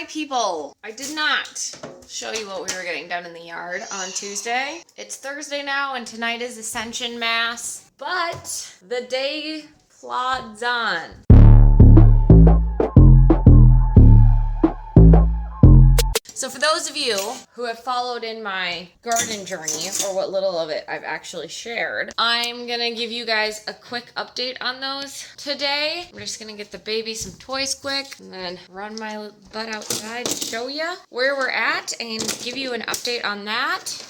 people, I did not show you what we were getting done in the yard on Tuesday. It's Thursday now and tonight is Ascension Mass, but the day plods on. So for those of you who have followed in my garden journey, or what little of it I've actually shared, I'm gonna give you guys a quick update on those today. I'm just gonna get the baby some toys quick and then run my butt outside to show you where we're at and give you an update on that.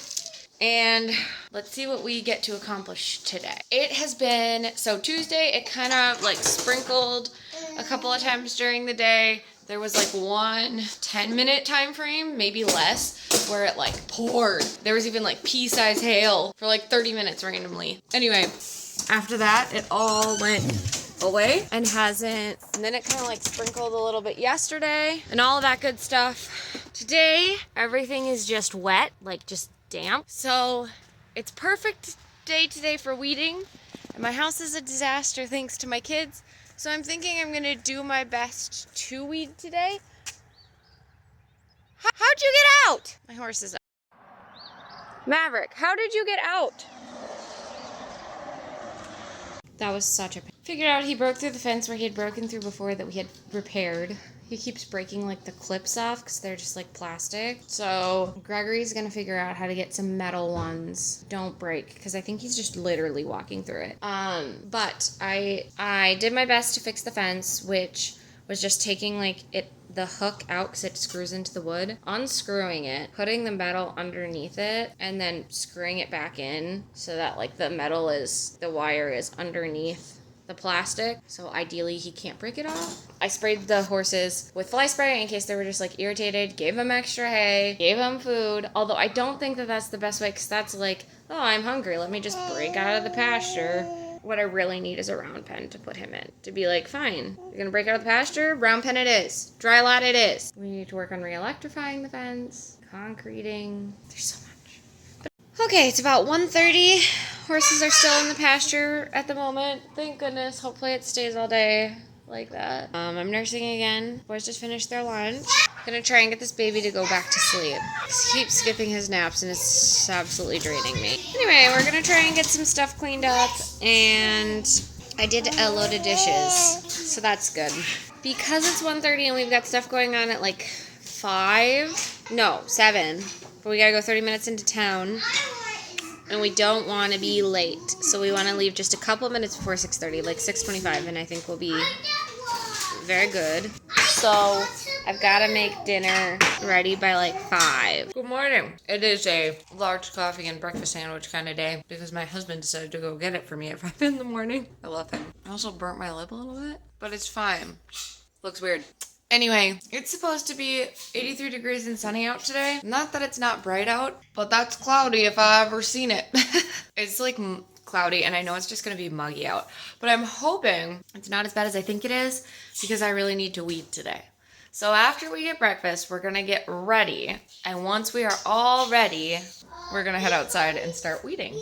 And let's see what we get to accomplish today. It has been, so Tuesday it kind of like sprinkled a couple of times during the day. There was like one 10-minute time frame, maybe less, where it like poured. There was even like pea-sized hail for like 30 minutes randomly. Anyway, after that, it all went away and hasn't, and then it kind of like sprinkled a little bit yesterday and all of that good stuff. Today, everything is just wet, like just damp. So it's perfect day today for weeding. And my house is a disaster thanks to my kids. So I'm thinking I'm gonna do my best to weed today. How'd you get out? My horse is up. Maverick, how did you get out? That was such a pain. Figured out he broke through the fence where he had broken through before that we had repaired. He keeps breaking like the clips off because they're just like plastic. So Gregory's gonna figure out how to get some metal ones. Don't break, because I think he's just literally walking through it. But I did my best to fix the fence, which was just taking like the hook out because it screws into the wood, unscrewing it, putting the metal underneath it, and then screwing it back in so that like the wire is underneath the plastic, so ideally he can't break it off. I sprayed the horses with fly spray in case they were just like irritated, gave them extra hay, gave them food, although I don't think that that's the best way because that's like, oh, I'm hungry, let me just break out of the pasture. What I really need is a round pen to put him in, to be like, fine, you're gonna break out of the pasture, round pen it is, dry lot it is. We need to work on re-electrifying the fence, concreting, there's so much. Okay, it's about 1:30. Horses are still in the pasture at the moment. Thank goodness. Hopefully it stays all day like that. I'm nursing again. Boys just finished their lunch. Gonna try and get this baby to go back to sleep. He keeps skipping his naps and it's absolutely draining me. Anyway, we're gonna try and get some stuff cleaned up, and I did a load of dishes, so that's good. Because it's 1:30 and we've got stuff going on at like 7, but we gotta go 30 minutes into town. And we don't want to be late, so we want to leave just a couple minutes before 6:30, like 6:25, and I think we'll be very good. So I've got to make dinner ready by like 5. Good morning. It is a large coffee and breakfast sandwich kind of day because my husband decided to go get it for me at 5 in the morning. I love him. I also burnt my lip a little bit, but it's fine. Looks weird. Anyway, it's supposed to be 83 degrees and sunny out today. Not that it's not bright out, but that's cloudy if I've ever seen it. It's like cloudy, and I know it's just gonna be muggy out. But I'm hoping it's not as bad as I think it is because I really need to weed today. So after we get breakfast, we're gonna get ready. And once we are all ready, we're gonna head outside and start weeding.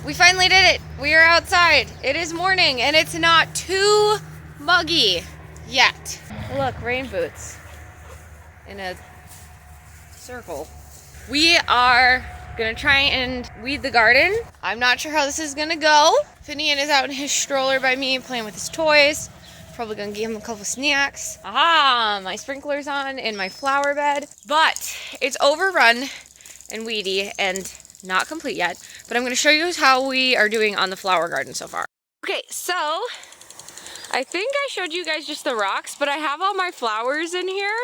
We finally did it. We are outside. It is morning, and it's not too muggy yet. Look, rain boots in a circle. We are gonna try and weed the garden. I'm not sure how this is gonna go. Finian is out in his stroller by me playing with his toys. Probably gonna give him a couple snacks. Aha, my sprinkler's on in my flower bed. But it's overrun and weedy and not complete yet. But I'm gonna show you how we are doing on the flower garden so far. Okay, so I think I showed you guys just the rocks, but I have all my flowers in here,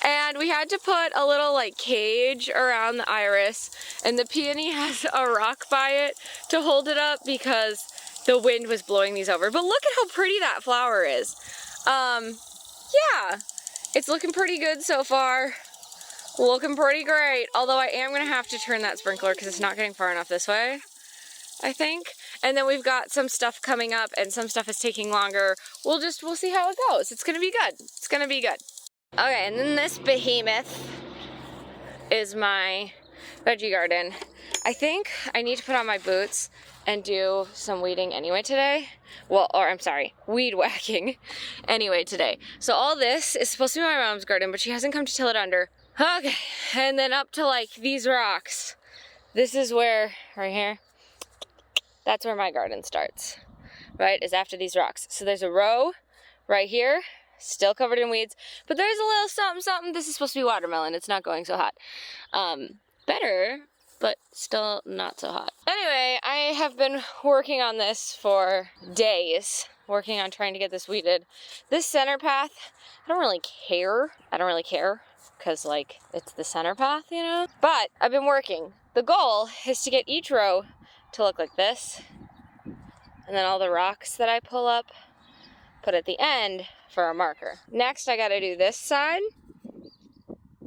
and we had to put a little like cage around the iris, and the peony has a rock by it to hold it up because the wind was blowing these over. But look at how pretty that flower is. Yeah, it's looking pretty good so far. Looking pretty great, although I am gonna have to turn that sprinkler because it's not getting far enough this way, I think. And then we've got some stuff coming up and some stuff is taking longer. We'll see how it goes. It's gonna be good. It's gonna be good. Okay, and then this behemoth is my veggie garden. I think I need to put on my boots and do some weeding anyway today. Well, or I'm sorry, weed whacking anyway today. So all this is supposed to be my mom's garden, but she hasn't come to till it under. Okay, and then up to like these rocks. This is where, right here, that's where my garden starts, right, is after these rocks. So there's a row right here, still covered in weeds, but there's a little something, something. This is supposed to be watermelon. It's not going so hot. Better, but still not so hot. Anyway, I have been working on this for days, working on trying to get this weeded. This center path, I don't really care. Because like it's the center path, you know? But I've been working. The goal is to get each row to look like this. And then all the rocks that I pull up, put at the end for a marker. Next, I gotta do this side.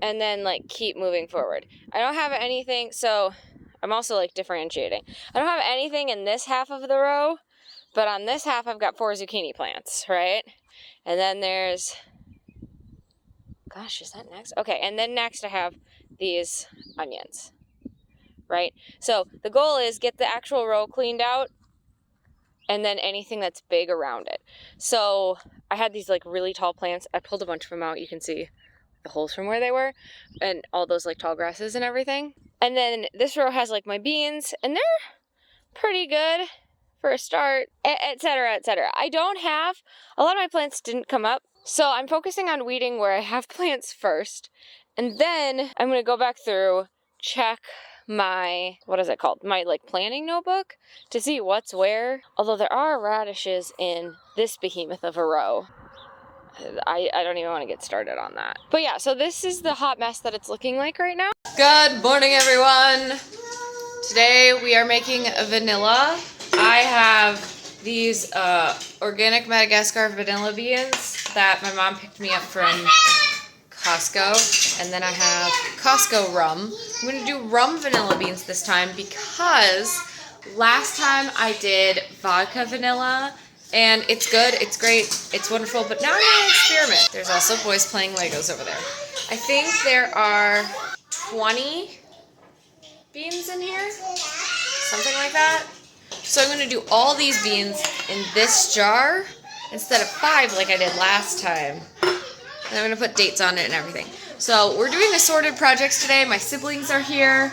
And then like keep moving forward. I don't have anything, so I'm also like differentiating. I don't have anything in this half of the row, but on this half I've got 4 zucchini plants, right? And then there's, gosh, is that next? Okay, and then next I have these onions, right? So the goal is get the actual row cleaned out and then anything that's big around it. So I had these like really tall plants. I pulled a bunch of them out. You can see the holes from where they were and all those like tall grasses and everything. And then this row has like my beans and they're pretty good for a start, etc., etc. I don't have, a lot of my plants didn't come up. So I'm focusing on weeding where I have plants first. And then I'm going to go back through, check my, what is it called? My like planning notebook to see what's where. Although there are radishes in this behemoth of a row. I don't even want to get started on that. But yeah, so this is the hot mess that it's looking like right now. Good morning, everyone. Today we are making a vanilla. I have these organic Madagascar vanilla beans that my mom picked me up from Costco. And then I have Costco rum. I'm going to do rum vanilla beans this time because last time I did vodka vanilla. And it's good, it's great, it's wonderful, but now I'm going to experiment. There's also boys playing Legos over there. I think there are 20 beans in here, something like that. So I'm going to do all these beans in this jar instead of 5 like I did last time. And I'm going to put dates on it and everything. So we're doing assorted projects today. My siblings are here.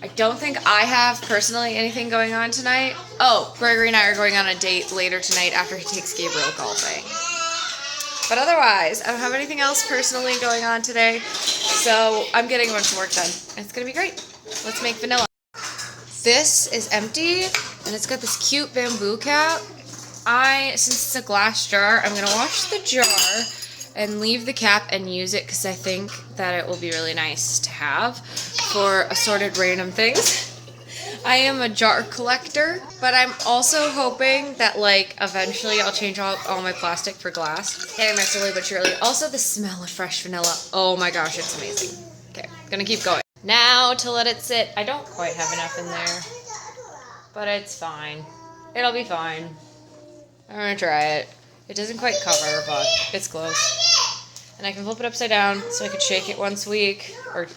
I don't think I have personally anything going on tonight. Oh, Gregory and I are going on a date later tonight after he takes Gabriel golfing. But otherwise, I don't have anything else personally going on today. So I'm getting a bunch of work done. And it's going to be great. Let's make vanilla. This is empty and it's got this cute bamboo cap. Since it's a glass jar, I'm going to wash the jar and leave the cap and use it because I think that it will be really nice to have for assorted random things. I am a jar collector, but I'm also hoping that like eventually I'll change all my plastic for glass. Getting there slowly but surely. Also the smell of fresh vanilla. Oh my gosh, it's amazing. Okay, gonna keep going. Now to let it sit. I don't quite have enough in there, but it's fine. It'll be fine. I'm gonna try it. It doesn't quite cover, but it's close. And I can flip it upside down so I could shake it once a week. Or,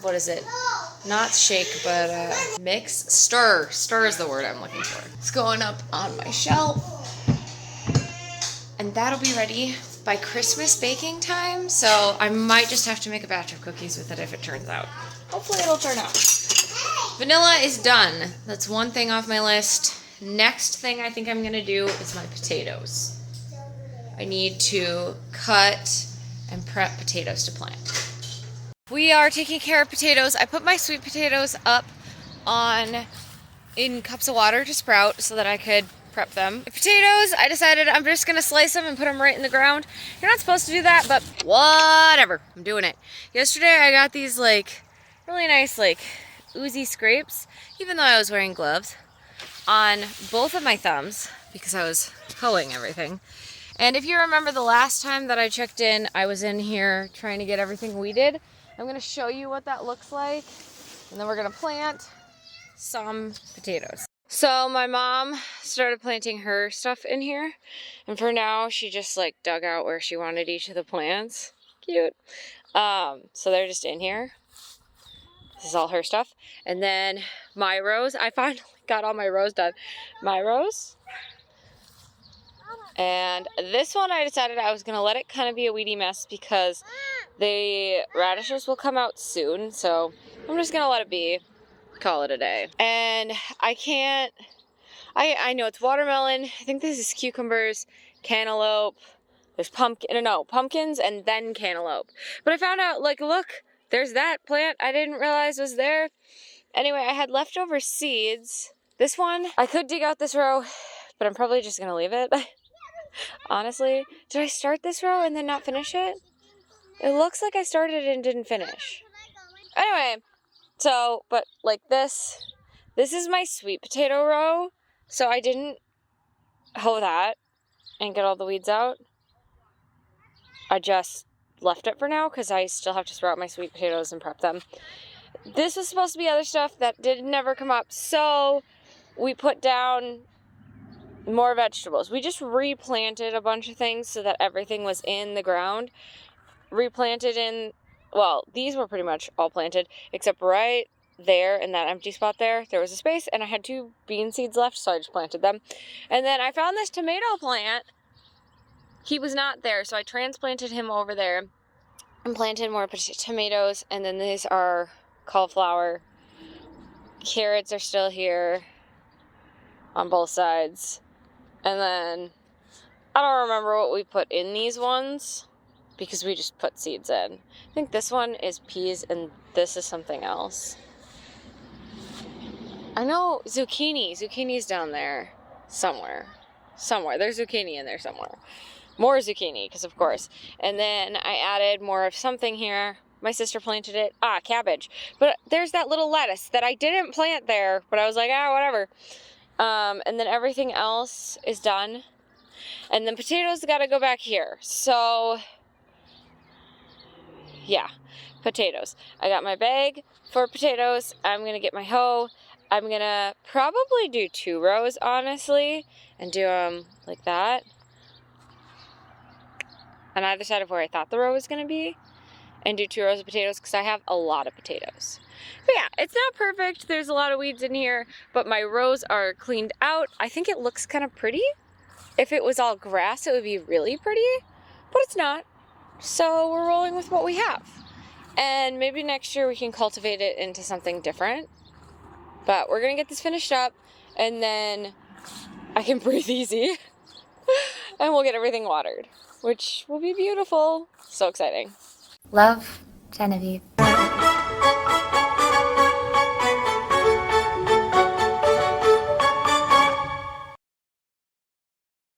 what is it? Not shake, but mix? Stir. Stir is the word I'm looking for. It's going up on my shelf. And that'll be ready by Christmas baking time. So I might just have to make a batch of cookies with it if it turns out. Hopefully it'll turn out. Vanilla is done. That's one thing off my list. Next thing I think I'm going to do is my potatoes. I need to cut and prep potatoes to plant. We are taking care of potatoes. I put my sweet potatoes up in cups of water to sprout so that I could prep them. The potatoes, I decided I'm just going to slice them and put them right in the ground. You're not supposed to do that, but whatever. I'm doing it. Yesterday I got these like really nice like oozy scrapes, even though I was wearing gloves, on both of my thumbs because I was hoeing everything. And if you remember the last time that I checked in, I was in here trying to get everything weeded. I'm going to show you what that looks like, and then we're going to plant some potatoes. So my mom started planting her stuff in here, and for now she just like dug out where she wanted each of the plants. Cute. So they're just in here. This is all her stuff. And then my rows. I finally got all my rows done. My rows. And this one I decided I was going to let it kind of be a weedy mess because the radishes will come out soon. So I'm just going to let it be. Call it a day. And I know it's watermelon. I think this is cucumbers, cantaloupe. There's pumpkins and then cantaloupe. But I found out, like, look, there's that plant I didn't realize was there. Anyway, I had leftover seeds. This one, I could dig out this row, but I'm probably just going to leave it. Honestly, did I start this row and then not finish it? It looks like I started and didn't finish. Anyway, so, but like this is my sweet potato row. So I didn't hoe that and get all the weeds out. I just left it for now because I still have to sprout my sweet potatoes and prep them. This was supposed to be other stuff that did never come up. So we put down more vegetables. We just replanted a bunch of things so that everything was in the ground. Replanted in, well, these were pretty much all planted, except right there in that empty spot there was a space, and I had 2 bean seeds left, so I just planted them. And then I found this tomato plant. He was not there, so I transplanted him over there and planted more tomatoes. And then these are cauliflower. Carrots are still here on both sides. And then, I don't remember what we put in these ones, because we just put seeds in. I think this one is peas, and this is something else. I know zucchini. Zucchini's down there somewhere. There's zucchini in there somewhere. More zucchini, because of course. And then I added more of something here. My sister planted it. Cabbage. But there's that little lettuce that I didn't plant there, but I was like, whatever. And then everything else is done. And then potatoes got to go back here. So, yeah, potatoes. I got my bag for potatoes. I'm going to get my hoe. I'm going to probably do 2 rows, honestly, and do them like that on either side of where I thought the row was going to be, and do 2 rows of potatoes because I have a lot of potatoes. But yeah, it's not perfect. There's a lot of weeds in here, but my rows are cleaned out. I think it looks kind of pretty. If it was all grass, it would be really pretty, but it's not. So we're rolling with what we have. And maybe next year we can cultivate it into something different. But we're going to get this finished up, and then I can breathe easy. And we'll get everything watered, which will be beautiful. So exciting. Love, Genevieve.